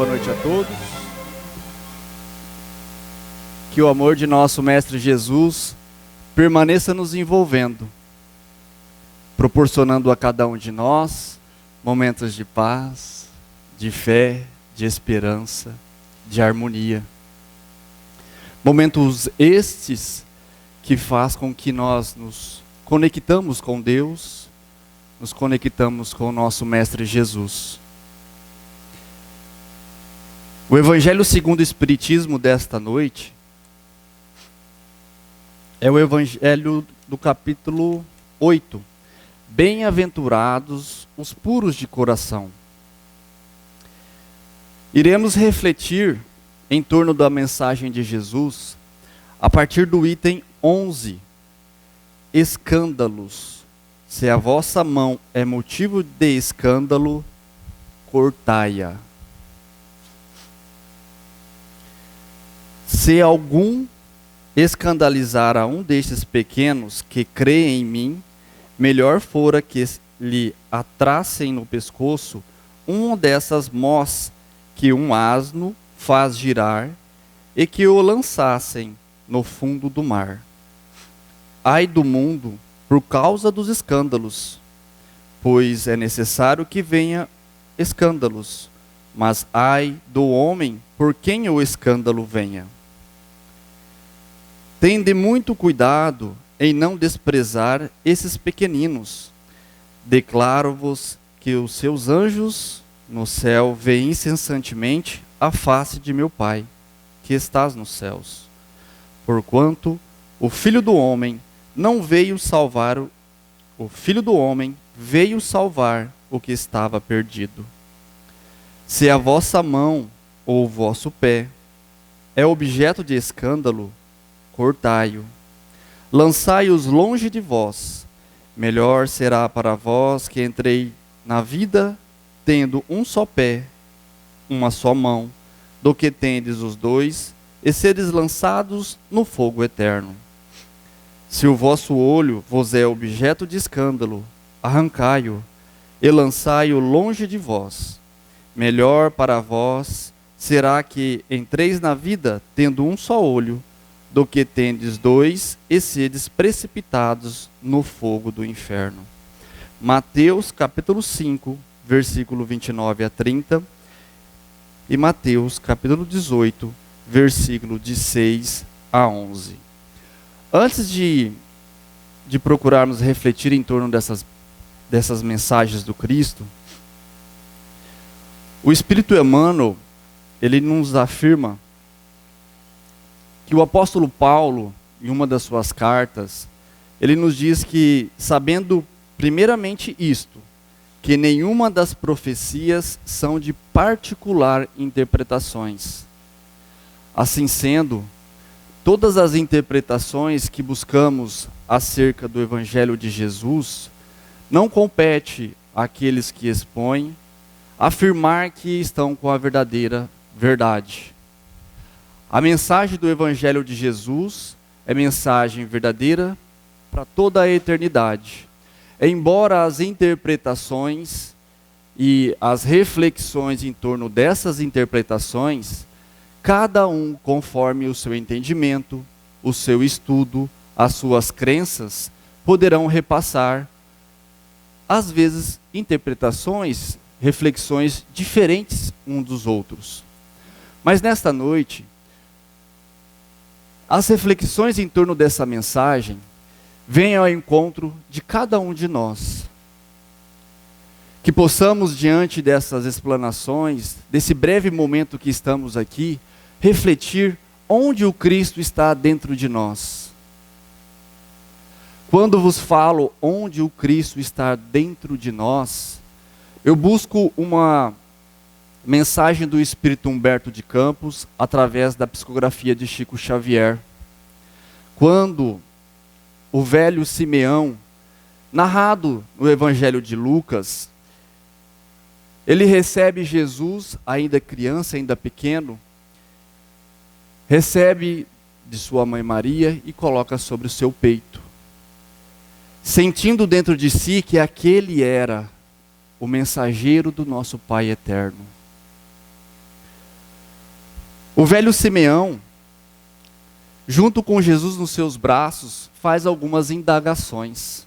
boa noite a todos. Que o amor de nosso Mestre Jesus permaneça nos envolvendo, proporcionando a cada um de nós momentos de paz, de fé, de esperança, de harmonia. Momentos estes que faz com que nós nos conectamos com Deus, nos conectamos com o nosso Mestre Jesus. O Evangelho segundo o Espiritismo desta noite é o Evangelho do capítulo 8. Bem-aventurados os puros de coração. Iremos refletir em torno da mensagem de Jesus a partir do item 11. Escândalos. Se a vossa mão é motivo de escândalo, cortai-a. Se algum escandalizar a um destes pequenos que crê em mim, melhor fora que lhe atrassem no pescoço uma dessas mós que um asno faz girar e que o lançassem no fundo do mar. Ai do mundo por causa dos escândalos, pois é necessário que venha escândalos, mas ai do homem por quem o escândalo venha. Tende muito cuidado em não desprezar esses pequeninos. Declaro-vos que os seus anjos no céu veem incessantemente a face de meu Pai, que estás nos céus. Porquanto o Filho do Homem veio salvar o que estava perdido. Se a vossa mão ou o vosso pé é objeto de escândalo, cortai-o. Lançai-os longe de vós. Melhor será para vós que entrei na vida tendo um só pé, uma só mão, do que tendes os dois e seres lançados no fogo eterno. Se o vosso olho vos é objeto de escândalo, arrancai-o e lançai-o longe de vós. Melhor para vós será que entreis na vida tendo um só olho, do que tendes dois e sedes precipitados no fogo do inferno. Mateus capítulo 5, versículo 29 a 30, e Mateus capítulo 18, versículo de 6 a 11. Antes de procurarmos refletir em torno dessas mensagens do Cristo, o Espírito Emmanuel, ele nos afirma que o apóstolo Paulo, em uma das suas cartas, ele nos diz que, sabendo primeiramente isto, que nenhuma das profecias são de particular interpretações. Assim sendo, todas as interpretações que buscamos acerca do Evangelho de Jesus não compete àqueles que expõem afirmar que estão com a verdadeira verdade. A mensagem do Evangelho de Jesus é mensagem verdadeira para toda a eternidade. Embora as interpretações e as reflexões em torno dessas interpretações, cada um conforme o seu entendimento, o seu estudo, as suas crenças, poderão repassar, às vezes, interpretações, reflexões diferentes uns dos outros. Mas nesta noite, as reflexões em torno dessa mensagem vêm ao encontro de cada um de nós. Que possamos, diante dessas explanações, desse breve momento que estamos aqui, refletir onde o Cristo está dentro de nós. Quando vos falo onde o Cristo está dentro de nós, eu busco uma mensagem do Espírito Humberto de Campos, através da psicografia de Chico Xavier. Quando o velho Simeão, narrado no Evangelho de Lucas, ele recebe Jesus, ainda criança, ainda pequeno, recebe de sua mãe Maria e coloca sobre o seu peito, sentindo dentro de si que aquele era o mensageiro do nosso Pai eterno. O velho Simeão, junto com Jesus nos seus braços, faz algumas indagações.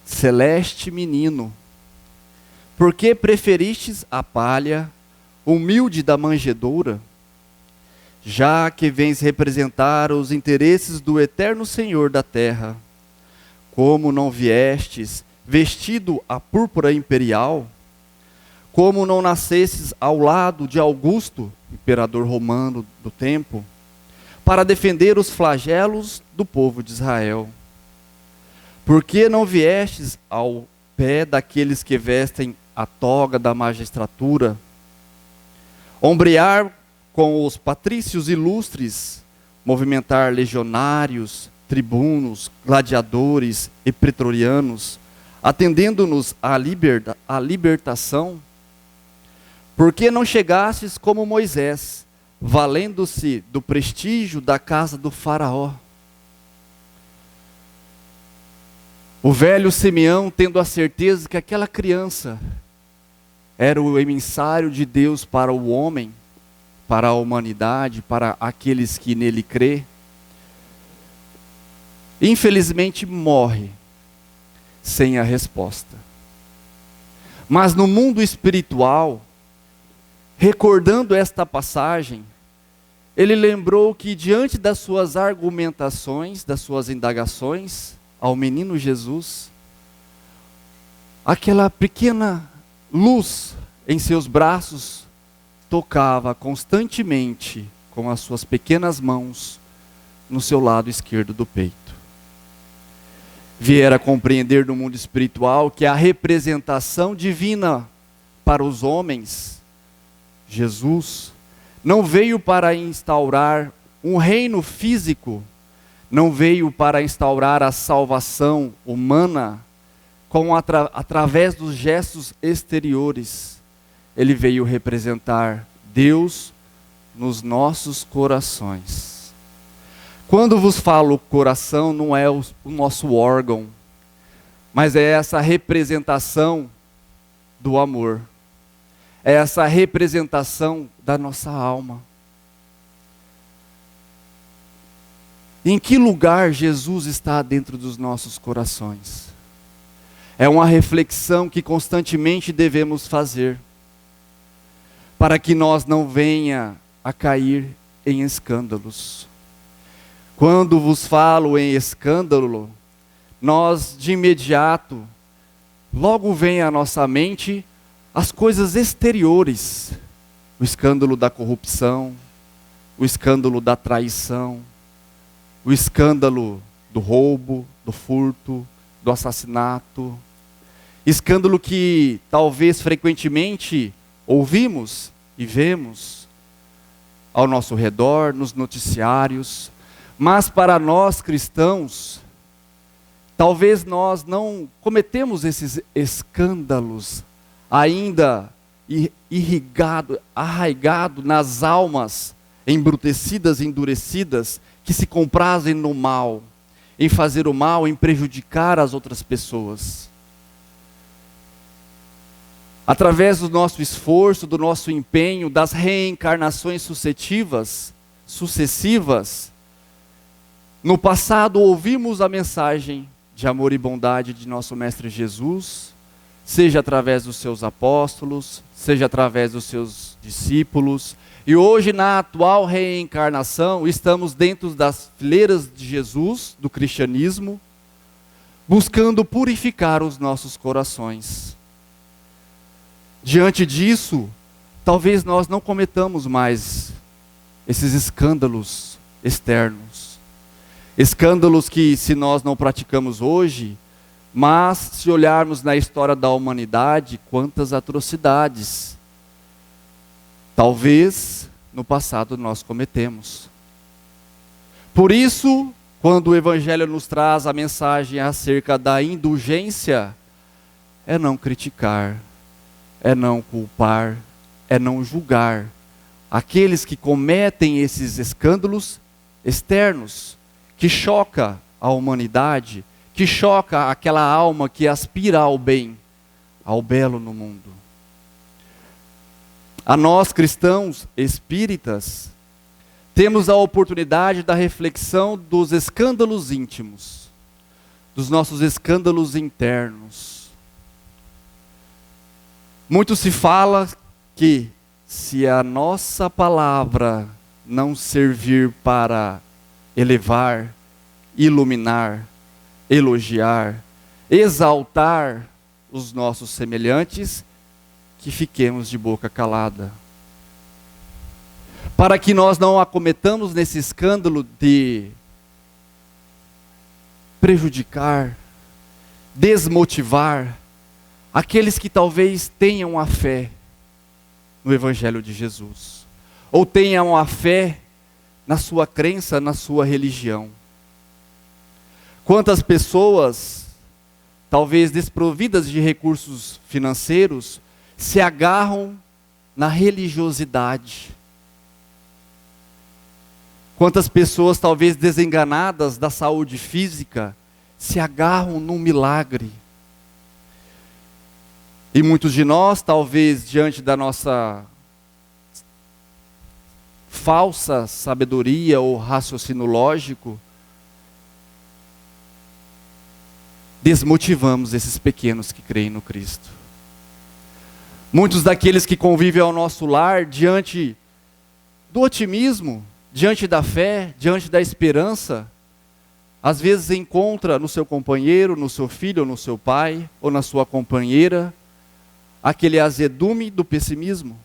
Celeste menino, por que preferistes a palha humilde da manjedoura, já que vens representar os interesses do eterno Senhor da terra? Como não viestes vestido a púrpura imperial? Como não nascestes ao lado de Augusto, imperador romano do tempo, para defender os flagelos do povo de Israel? Por que não viestes ao pé daqueles que vestem a toga da magistratura, ombrear com os patrícios ilustres, movimentar legionários, tribunos, gladiadores e pretorianos, atendendo-nos à libertação? Por que não chegastes como Moisés, valendo-se do prestígio da casa do faraó? O velho Simeão, tendo a certeza que aquela criança era o emissário de Deus para o homem, para a humanidade, para aqueles que nele crê, infelizmente morre sem a resposta. Mas no mundo espiritual, recordando esta passagem, ele lembrou que diante das suas argumentações, das suas indagações ao menino Jesus, aquela pequena luz em seus braços tocava constantemente com as suas pequenas mãos no seu lado esquerdo do peito. Viera compreender no mundo espiritual que a representação divina para os homens, Jesus, não veio para instaurar um reino físico, não veio para instaurar a salvação humana através dos gestos exteriores. Ele veio representar Deus nos nossos corações. Quando vos falo coração, não é o nosso órgão, mas é essa representação do amor. É essa representação da nossa alma. Em que lugar Jesus está dentro dos nossos corações? É uma reflexão que constantemente devemos fazer, para que nós não venha a cair em escândalos. Quando vos falo em escândalo, nós de imediato, logo vem à nossa mente as coisas exteriores, o escândalo da corrupção, o escândalo da traição, o escândalo do roubo, do furto, do assassinato, escândalo que talvez frequentemente ouvimos e vemos ao nosso redor, nos noticiários, mas para nós cristãos, talvez nós não cometemos esses escândalos ainda arraigado nas almas embrutecidas e endurecidas, que se comprazem no mal, em fazer o mal, em prejudicar as outras pessoas. Através do nosso esforço, do nosso empenho, das reencarnações sucessivas, no passado ouvimos a mensagem de amor e bondade de nosso Mestre Jesus, seja através dos seus apóstolos, seja através dos seus discípulos, e hoje na atual reencarnação estamos dentro das fileiras de Jesus, do cristianismo, buscando purificar os nossos corações. Diante disso, talvez nós não cometamos mais esses escândalos externos. Escândalos que, se nós não praticamos hoje, mas se olharmos na história da humanidade, quantas atrocidades talvez no passado nós cometemos. Por isso, quando o Evangelho nos traz a mensagem acerca da indulgência, é não criticar, é não culpar, é não julgar aqueles que cometem esses escândalos externos, que choca a humanidade, que choca aquela alma que aspira ao bem, ao belo no mundo. A nós, cristãos espíritas, temos a oportunidade da reflexão dos escândalos íntimos, dos nossos escândalos internos. Muito se fala que se a nossa palavra não servir para elevar, iluminar, elogiar, exaltar os nossos semelhantes, que fiquemos de boca calada. Para que nós não acometamos nesse escândalo de prejudicar, desmotivar aqueles que talvez tenham a fé no Evangelho de Jesus, ou tenham a fé na sua crença, na sua religião. Quantas pessoas, talvez desprovidas de recursos financeiros, se agarram na religiosidade. Quantas pessoas, talvez desenganadas da saúde física, se agarram num milagre. E muitos de nós, talvez diante da nossa falsa sabedoria ou raciocínio lógico, desmotivamos esses pequenos que creem no Cristo. Muitos daqueles que convivem ao nosso lar, diante do otimismo, diante da fé, diante da esperança, às vezes encontra no seu companheiro, no seu filho, ou no seu pai, ou na sua companheira, aquele azedume do pessimismo,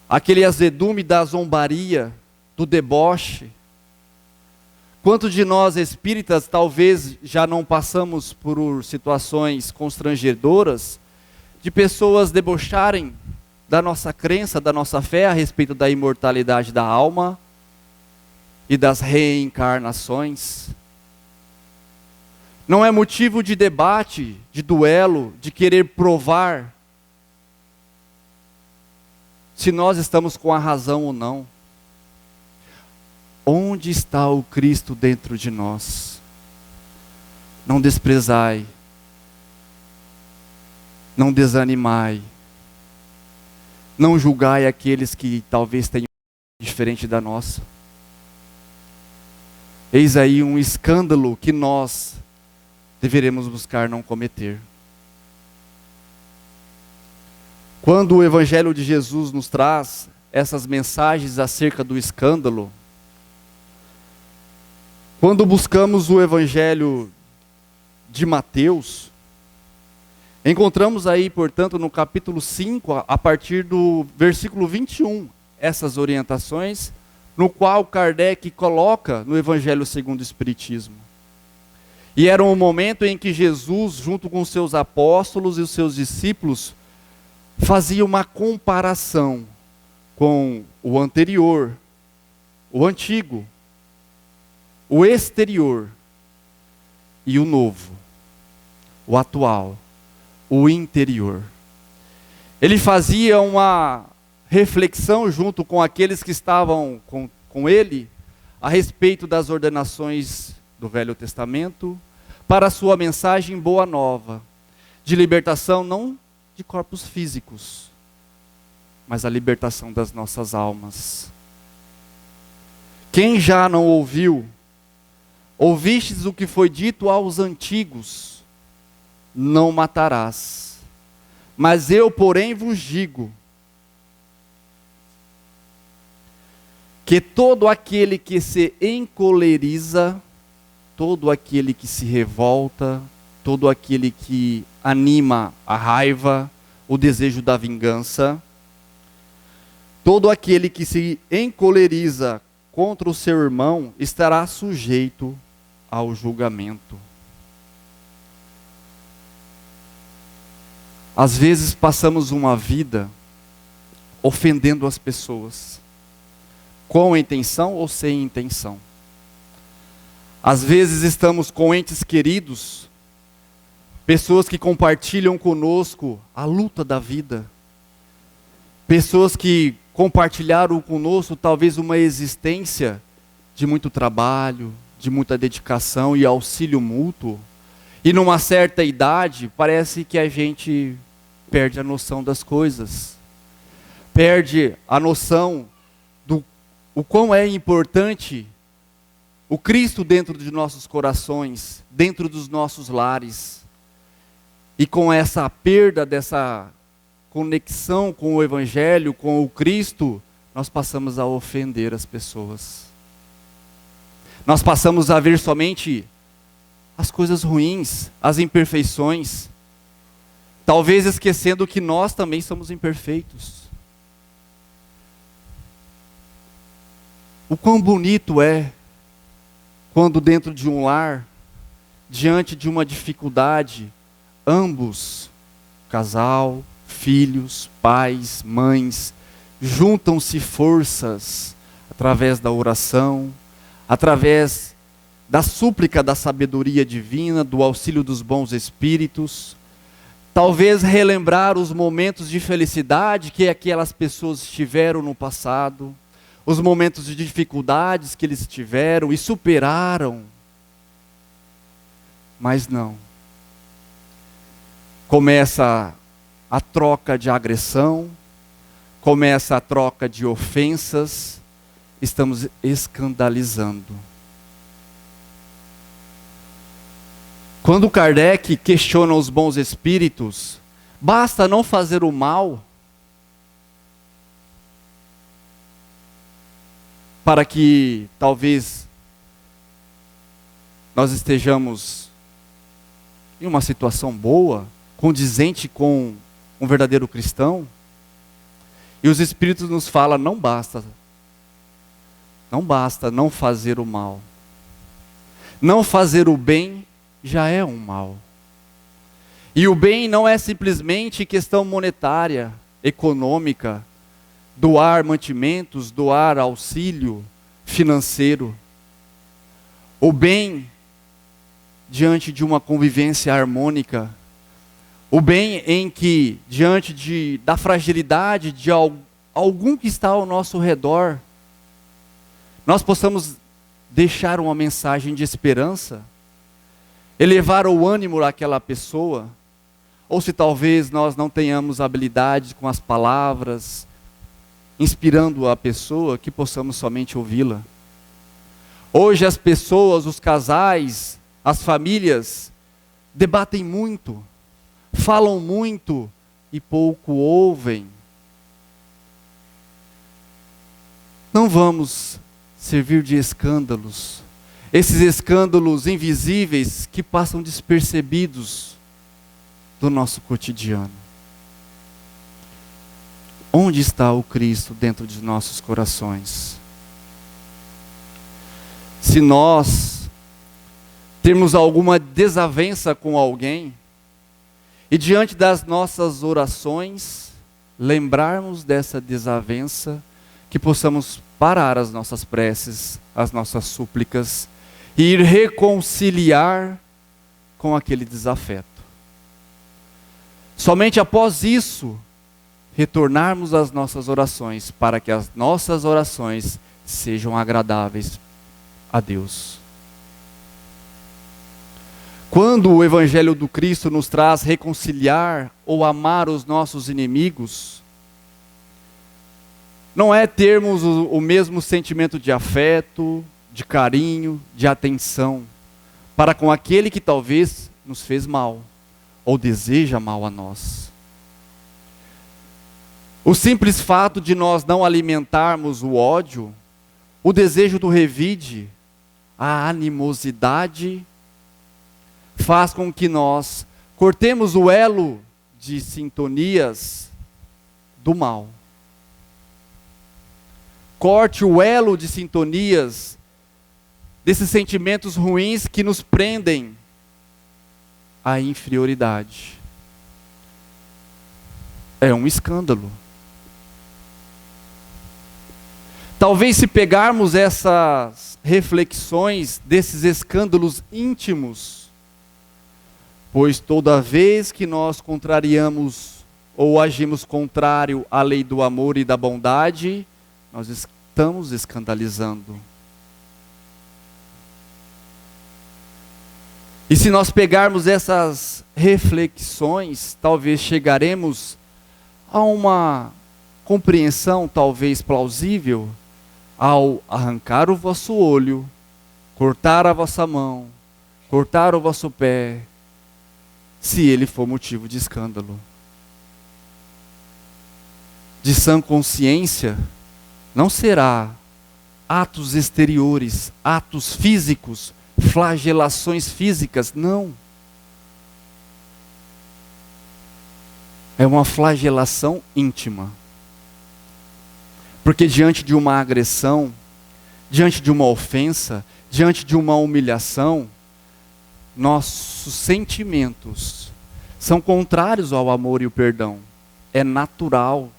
aquele azedume da zombaria, do deboche. Quantos de nós espíritas talvez já não passamos por situações constrangedoras de pessoas debocharem da nossa crença, da nossa fé a respeito da imortalidade da alma e das reencarnações? Não é motivo de debate, de duelo, de querer provar se nós estamos com a razão ou não. Onde está o Cristo dentro de nós? Não desprezai, não desanimai, não julgai aqueles que talvez tenham diferente da nossa. Eis aí um escândalo que nós deveremos buscar não cometer. Quando o Evangelho de Jesus nos traz essas mensagens acerca do escândalo, quando buscamos o Evangelho de Mateus, encontramos aí, portanto, no capítulo 5, a partir do versículo 21, essas orientações, no qual Kardec coloca no Evangelho segundo o Espiritismo. E era um momento em que Jesus, junto com os seus apóstolos e os seus discípulos, fazia uma comparação com o anterior, o antigo, o exterior e o novo, o atual, o interior. Ele fazia uma reflexão junto com aqueles que estavam com ele a respeito das ordenações do Velho Testamento para a sua mensagem boa nova, de libertação não de corpos físicos, mas a libertação das nossas almas. Quem já não ouviu, ouvistes o que foi dito aos antigos, não matarás. Mas eu, porém, vos digo, que todo aquele que se encoleriza, todo aquele que se revolta, todo aquele que anima a raiva, o desejo da vingança, todo aquele que se encoleriza contra o seu irmão, estará sujeito ao julgamento. Às vezes passamos uma vida ofendendo as pessoas, com intenção ou sem intenção. Às vezes estamos com entes queridos, pessoas que compartilham conosco a luta da vida, pessoas que compartilharam conosco talvez uma existência de muito trabalho, de muita dedicação e auxílio mútuo. E numa certa idade, parece que a gente perde a noção das coisas, perde a noção do o quão é importante o Cristo dentro de nossos corações, dentro dos nossos lares. E com essa perda dessa conexão com o Evangelho, com o Cristo, nós passamos a ofender as pessoas. Nós passamos a ver somente as coisas ruins, as imperfeições, talvez esquecendo que nós também somos imperfeitos. O quão bonito é quando dentro de um lar, diante de uma dificuldade, ambos, casal, filhos, pais, mães, juntam-se forças através da oração, através da súplica da sabedoria divina, do auxílio dos bons espíritos, talvez relembrar os momentos de felicidade que aquelas pessoas tiveram no passado, os momentos de dificuldades que eles tiveram e superaram. Mas não. Começa a troca de agressão, começa a troca de ofensas, estamos escandalizando. Quando Kardec questiona os bons espíritos, basta não fazer o mal para que talvez nós estejamos em uma situação boa, condizente com um verdadeiro cristão. E os Espíritos nos falam, não basta não fazer o mal. Não fazer o bem já é um mal. E o bem não é simplesmente questão monetária, econômica, doar mantimentos, doar auxílio financeiro. O bem diante de uma convivência harmônica. O bem em que, diante da fragilidade de algum que está ao nosso redor, nós possamos deixar uma mensagem de esperança, elevar o ânimo daquela pessoa, ou se talvez nós não tenhamos habilidade com as palavras, inspirando a pessoa, que possamos somente ouvi-la. Hoje as pessoas, os casais, as famílias, debatem muito, falam muito e pouco ouvem. Não vamos servir de escândalos, esses escândalos invisíveis que passam despercebidos do nosso cotidiano. Onde está o Cristo dentro de nossos corações? Se nós temos alguma desavença com alguém, e diante das nossas orações, lembrarmos dessa desavença, que possamos parar as nossas preces, as nossas súplicas, e ir reconciliar com aquele desafeto. Somente após isso, retornarmos às nossas orações, para que as nossas orações sejam agradáveis a Deus. Quando o Evangelho do Cristo nos traz reconciliar ou amar os nossos inimigos, não é termos o mesmo sentimento de afeto, de carinho, de atenção, para com aquele que talvez nos fez mal, ou deseja mal a nós. O simples fato de nós não alimentarmos o ódio, o desejo do revide, a animosidade, faz com que nós cortemos o elo de sintonias do mal. Corte o elo de sintonias desses sentimentos ruins que nos prendem à inferioridade. É um escândalo. Talvez se pegarmos essas reflexões desses escândalos íntimos, pois toda vez que nós contrariamos ou agimos contrário à lei do amor e da bondade, nós estamos escandalizando. E se nós pegarmos essas reflexões, talvez chegaremos a uma compreensão talvez plausível ao arrancar o vosso olho, cortar a vossa mão, cortar o vosso pé, se ele for motivo de escândalo. De sã consciência, não será atos exteriores, atos físicos, flagelações físicas, não. É uma flagelação íntima. Porque diante de uma agressão, diante de uma ofensa, diante de uma humilhação, nossos sentimentos são contrários ao amor e o perdão. É natural.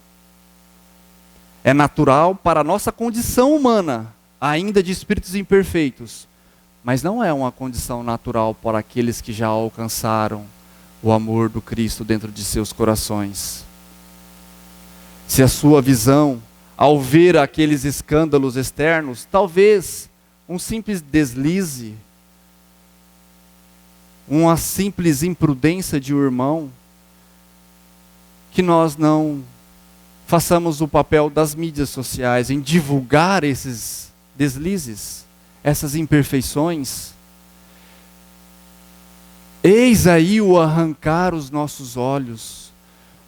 É natural para a nossa condição humana, ainda de espíritos imperfeitos. Mas não é uma condição natural para aqueles que já alcançaram o amor do Cristo dentro de seus corações. Se a sua visão, ao ver aqueles escândalos externos, talvez um simples deslize, uma simples imprudência de um irmão, que nós não façamos o papel das mídias sociais em divulgar esses deslizes, essas imperfeições. Eis aí o arrancar os nossos olhos,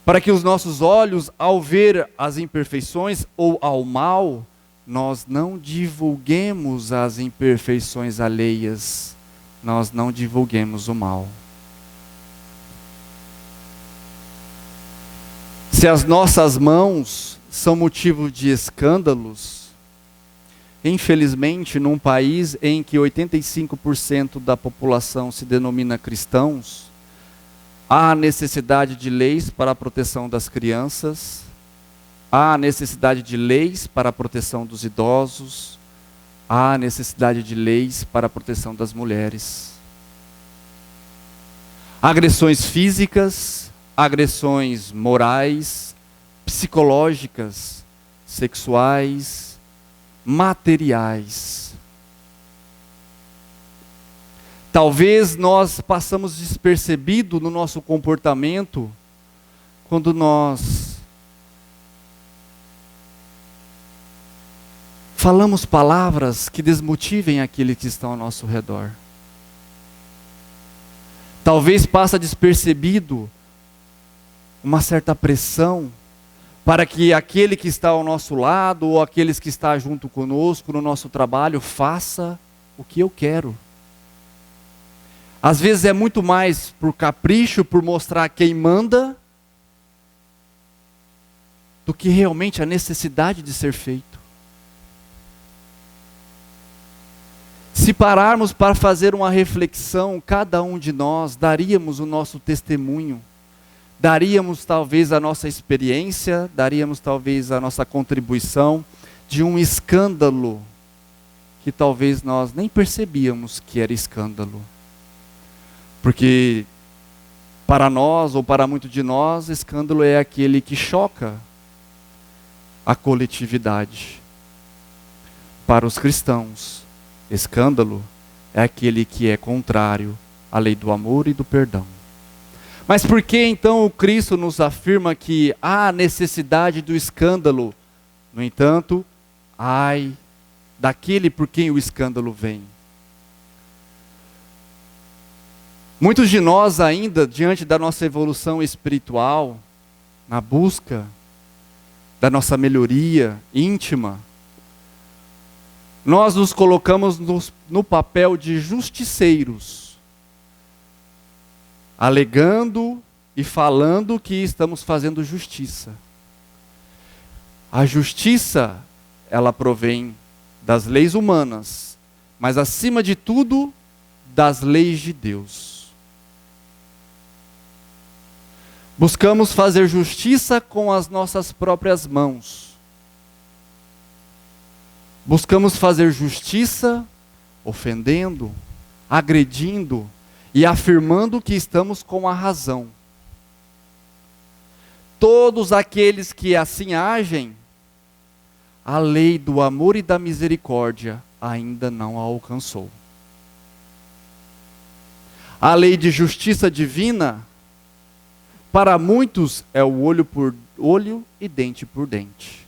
para que os nossos olhos, ao ver as imperfeições ou ao mal, nós não divulguemos as imperfeições alheias, nós não divulguemos o mal. Se as nossas mãos são motivo de escândalos, infelizmente, num país em que 85% da população se denomina cristãos, há necessidade de leis para a proteção das crianças, há necessidade de leis para a proteção dos idosos, há necessidade de leis para a proteção das mulheres. Agressões físicas, agressões morais, psicológicas, sexuais, materiais. Talvez nós passamos despercebido no nosso comportamento quando nós falamos palavras que desmotivem aqueles que estão ao nosso redor. Talvez passa despercebido uma certa pressão para que aquele que está ao nosso lado ou aqueles que está junto conosco no nosso trabalho faça o que eu quero. Às vezes é muito mais por capricho, por mostrar quem manda, do que realmente a necessidade de ser feito. Se pararmos para fazer uma reflexão, cada um de nós daríamos o nosso testemunho, daríamos talvez a nossa experiência, daríamos talvez a nossa contribuição de um escândalo que talvez nós nem percebíamos que era escândalo. Porque para nós, ou para muitos de nós, escândalo é aquele que choca a coletividade. Para os cristãos, escândalo é aquele que é contrário à lei do amor e do perdão. Mas por que então o Cristo nos afirma que há necessidade do escândalo? No entanto, ai daquele por quem o escândalo vem. Muitos de nós ainda, diante da nossa evolução espiritual, na busca da nossa melhoria íntima, nós nos colocamos no papel de justiceiros, alegando e falando que estamos fazendo justiça. A justiça, ela provém das leis humanas, mas acima de tudo, das leis de Deus. Buscamos fazer justiça com as nossas próprias mãos. Buscamos fazer justiça ofendendo, agredindo e afirmando que estamos com a razão. Todos aqueles que assim agem, a lei do amor e da misericórdia ainda não a alcançou. A lei de justiça divina, para muitos, é o olho por olho e dente por dente.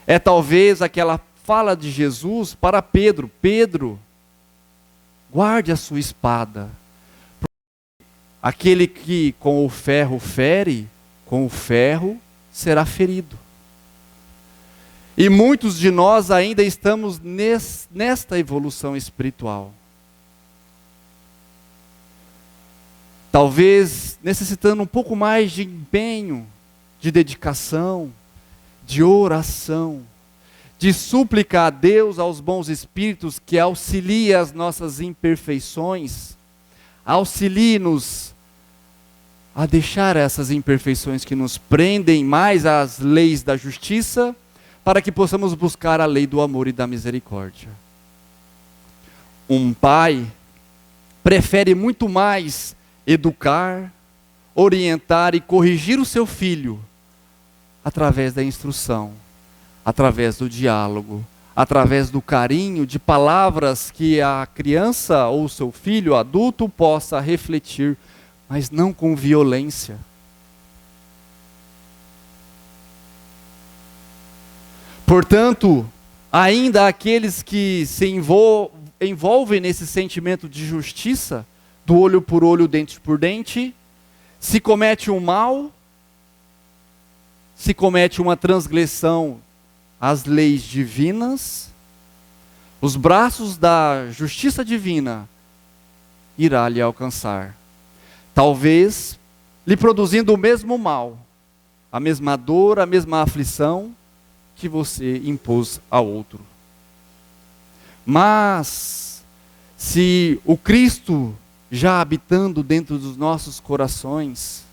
É talvez aquela fala de Jesus para Pedro: Pedro, guarde a sua espada. Aquele que com o ferro fere, com o ferro será ferido. E muitos de nós ainda estamos nesta evolução espiritual. Talvez necessitando um pouco mais de empenho, de dedicação, de oração, de súplica a Deus, aos bons espíritos, que auxilie as nossas imperfeições, auxilie-nos a deixar essas imperfeições que nos prendem mais às leis da justiça, para que possamos buscar a lei do amor e da misericórdia. Um pai prefere muito mais educar, orientar e corrigir o seu filho através da instrução, através do diálogo, através do carinho, de palavras que a criança ou seu filho adulto possa refletir, mas não com violência. Portanto, ainda aqueles que se envolvem nesse sentimento de justiça, do olho por olho, dente por dente, se comete um mal, se comete uma transgressão às leis divinas, os braços da justiça divina irá lhe alcançar. Talvez lhe produzindo o mesmo mal, a mesma dor, a mesma aflição que você impôs a outro. Mas, se o Cristo já habitando dentro dos nossos corações,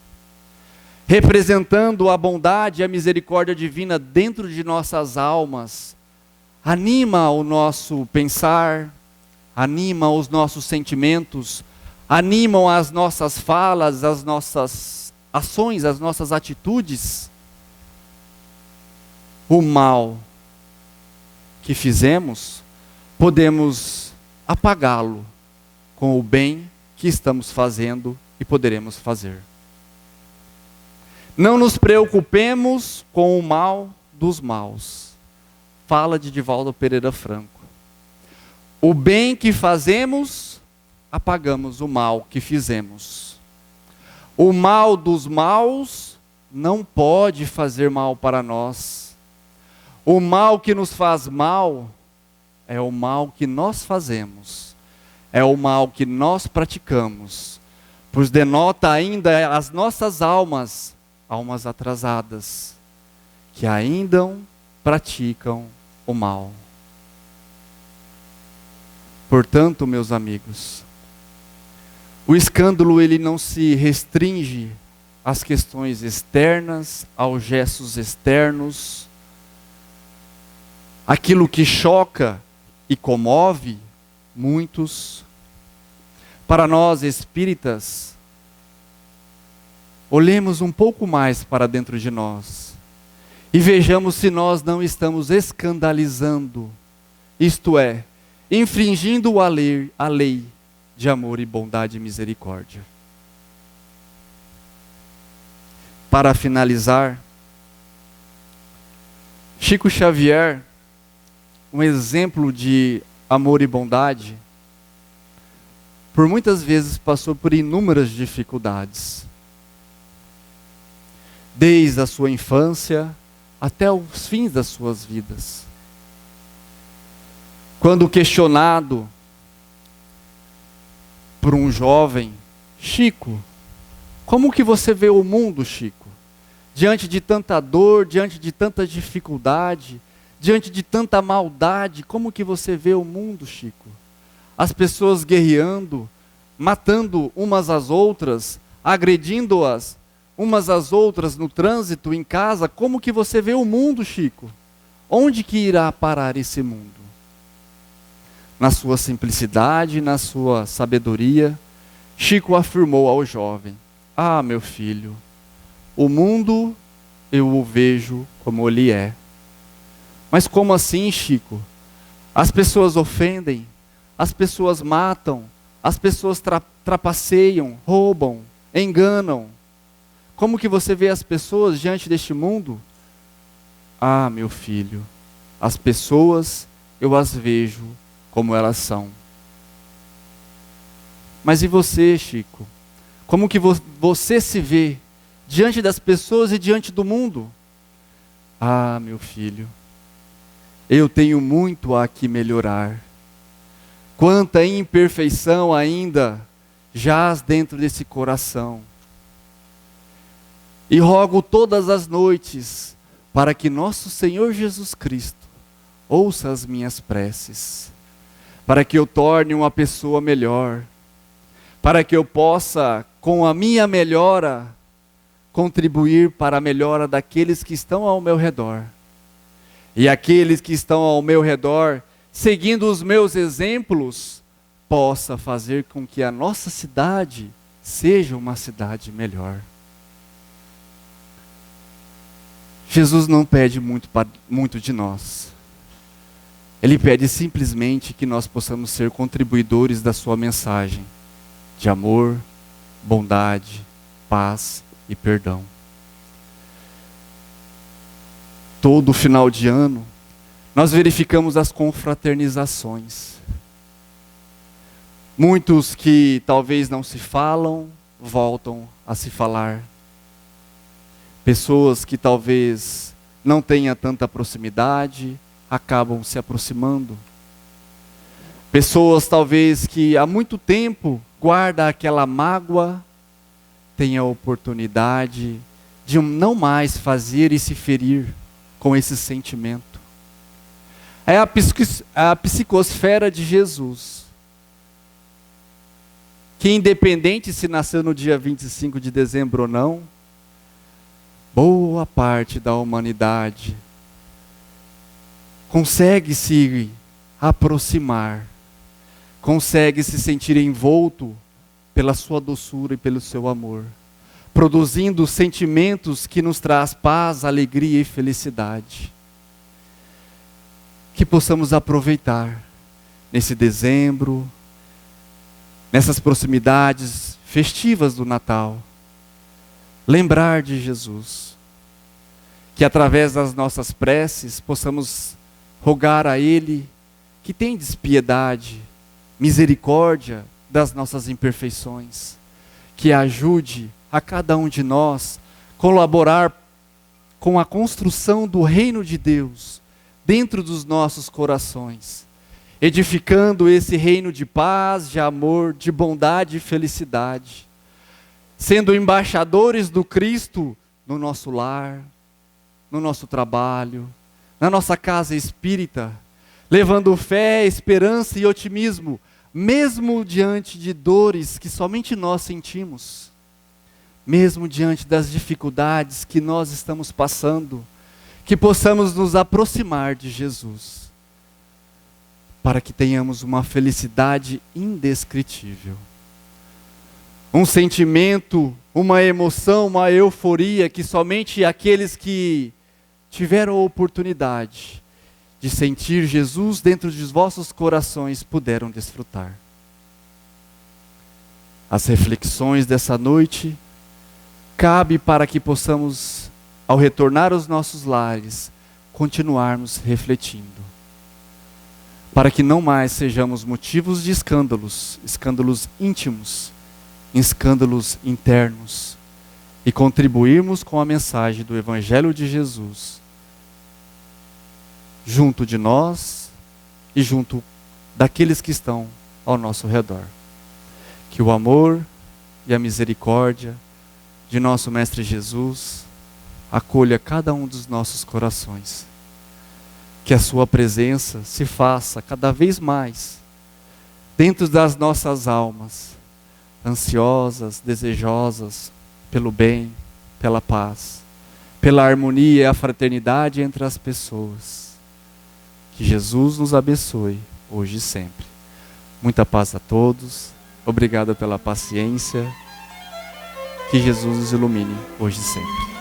representando a bondade e a misericórdia divina dentro de nossas almas, anima o nosso pensar, anima os nossos sentimentos, animam as nossas falas, as nossas ações, as nossas atitudes. O mal que fizemos, podemos apagá-lo com o bem que estamos fazendo e poderemos fazer. Não nos preocupemos com o mal dos maus. Fala de Divaldo Pereira Franco. O bem que fazemos, apagamos o mal que fizemos. O mal dos maus não pode fazer mal para nós. O mal que nos faz mal é o mal que nós fazemos. É o mal que nós praticamos, pois denota ainda as nossas almas, almas atrasadas, que ainda praticam o mal. Portanto, meus amigos, o escândalo ele não se restringe às questões externas, aos gestos externos. Aquilo que choca e comove muitos. Para nós espíritas, olhemos um pouco mais para dentro de nós e vejamos se nós não estamos escandalizando, isto é, infringindo a lei de amor e bondade e misericórdia. Para finalizar, Chico Xavier, um exemplo de amor e bondade, por muitas vezes passou por inúmeras dificuldades. Desde a sua infância até os fins das suas vidas. Quando questionado por um jovem, Chico, como que você vê o mundo, Chico? Diante de tanta dor, diante de tanta dificuldade, diante de tanta maldade, como que você vê o mundo, Chico? As pessoas guerreando, matando umas às outras, agredindo-as umas às outras no trânsito, em casa, como que você vê o mundo, Chico? Onde que irá parar esse mundo? Na sua simplicidade, na sua sabedoria, Chico afirmou ao jovem: ah, meu filho, o mundo eu o vejo como ele é. Mas como assim, Chico? As pessoas ofendem, as pessoas matam, as pessoas trapaceiam, roubam, enganam. Como que você vê as pessoas diante deste mundo? Ah, meu filho, as pessoas eu as vejo como elas são. Mas e você, Chico? Como que você se vê diante das pessoas e diante do mundo? Ah, meu filho, eu tenho muito a que melhorar. Quanta imperfeição ainda jaz dentro desse coração. E rogo todas as noites para que nosso Senhor Jesus Cristo ouça as minhas preces, para que eu torne uma pessoa melhor, para que eu possa, com a minha melhora, contribuir para a melhora daqueles que estão ao meu redor. E aqueles que estão ao meu redor, seguindo os meus exemplos, possa fazer com que a nossa cidade seja uma cidade melhor. Jesus não pede muito de nós. Ele pede simplesmente que nós possamos ser contribuidores da sua mensagem de amor, bondade, paz e perdão. Todo final de ano, nós verificamos as confraternizações. Muitos que talvez não se falam, voltam a se falar. Pessoas que talvez não tenham tanta proximidade, acabam se aproximando. Pessoas talvez que há muito tempo guardam aquela mágoa, têm a oportunidade de não mais fazer e se ferir com esse sentimento. É a psicosfera de Jesus, que independente se nasceu no dia 25 de dezembro ou não, boa parte da humanidade consegue se aproximar, consegue se sentir envolto pela sua doçura e pelo seu amor, produzindo sentimentos que nos traz paz, alegria e felicidade. Que possamos aproveitar nesse dezembro, nessas proximidades festivas do Natal, lembrar de Jesus, que através das nossas preces possamos rogar a Ele que tendes piedade, misericórdia das nossas imperfeições, que ajude a cada um de nós colaborar com a construção do reino de Deus dentro dos nossos corações, edificando esse reino de paz, de amor, de bondade e felicidade, sendo embaixadores do Cristo no nosso lar, no nosso trabalho, na nossa casa espírita, levando fé, esperança e otimismo, mesmo diante de dores que somente nós sentimos, mesmo diante das dificuldades que nós estamos passando, que possamos nos aproximar de Jesus, para que tenhamos uma felicidade indescritível. Um sentimento, uma emoção, uma euforia que somente aqueles que tiveram a oportunidade de sentir Jesus dentro dos vossos corações puderam desfrutar. As reflexões dessa noite cabe para que possamos, ao retornar aos nossos lares, continuarmos refletindo, para que não mais sejamos motivos de escândalos, escândalos íntimos, escândalos internos, e contribuirmos com a mensagem do Evangelho de Jesus, junto de nós e junto daqueles que estão ao nosso redor. Que o amor e a misericórdia de nosso Mestre Jesus acolha cada um dos nossos corações. Que a sua presença se faça cada vez mais dentro das nossas almas, ansiosas, desejosas pelo bem, pela paz, pela harmonia e a fraternidade entre as pessoas. Que Jesus nos abençoe hoje e sempre. Muita paz a todos. Obrigado pela paciência. Que Jesus nos ilumine hoje e sempre.